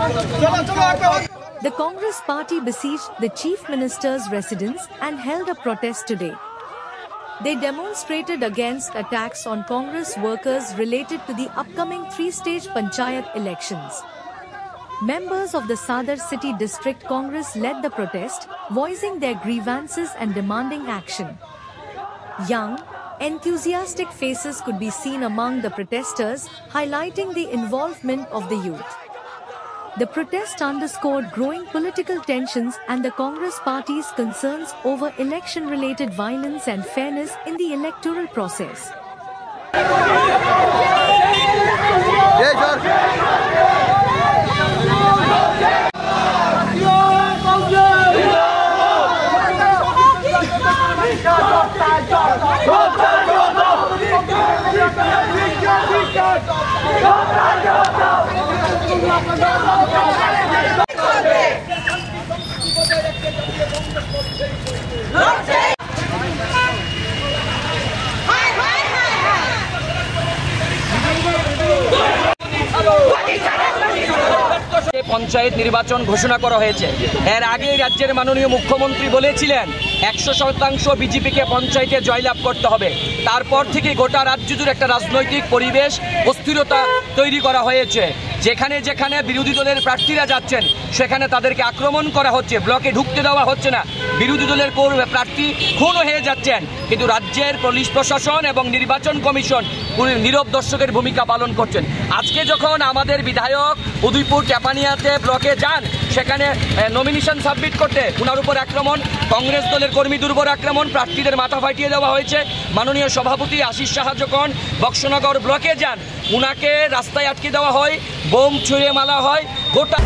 The Congress party besieged the Chief Minister's residence and held a protest today. They demonstrated against attacks on Congress workers related to the upcoming 3-stage Panchayat elections. Members of the Sadar City District Congress led the protest, voicing their grievances and demanding action. Young, enthusiastic faces could be seen among the protesters, highlighting the involvement of the youth. The protest underscored growing political tensions and the Congress party's concerns over election-related violence and fairness in the electoral process. Panchayat নির্বাচন ঘোষণা করা হয়েছে। এর আগে রাজ্যের মাননীয় মুখ্যমন্ত্রী বলেছিলেন 100% বিজেপিকে পঞ্চায়েতে জয়লাভ করতে হবে। তারপর থেকে গোটা রাজ্য জুড়ে একটা রাজনৈতিক পরিবেশ অস্থিরতা তৈরি করা হয়েছে। যেখানে যেখানে বিরোধী দলের প্রার্থীরা যাচ্ছেন সেখানে তাদেরকে আক্রমণ করা হচ্ছে, ব্লকে ঢুকতে দেওয়া হচ্ছে না, বিরোধী দলের প্রার্থী খুন হয়ে যাচ্ছেন। কিন্তু রাজ্যের পুলিশ প্রশাসন এবং নির্বাচন কমিশন নীরব দর্শকের ভূমিকা পালন করছেন। আজকে যখন আমাদের বিধায়ক উদয়পুর চাপানিয়াতে ব্লকে যান, সেখানে নমিনেশন সাবমিট করতে উনার উপর আক্রমণ, কংগ্রেস দলের কর্মী দুর্বর আক্রমণ, প্রার্থীদের মাথা ফাটিয়ে দেওয়া হয়েছে। মাননীয় সভাপতি আশিস সাহা যখন বক্সনগর ব্লকে যান, উনাকে রাস্তায় আটকে দেওয়া হয়, বোম ছুঁড়ে মারা হয়। গোটা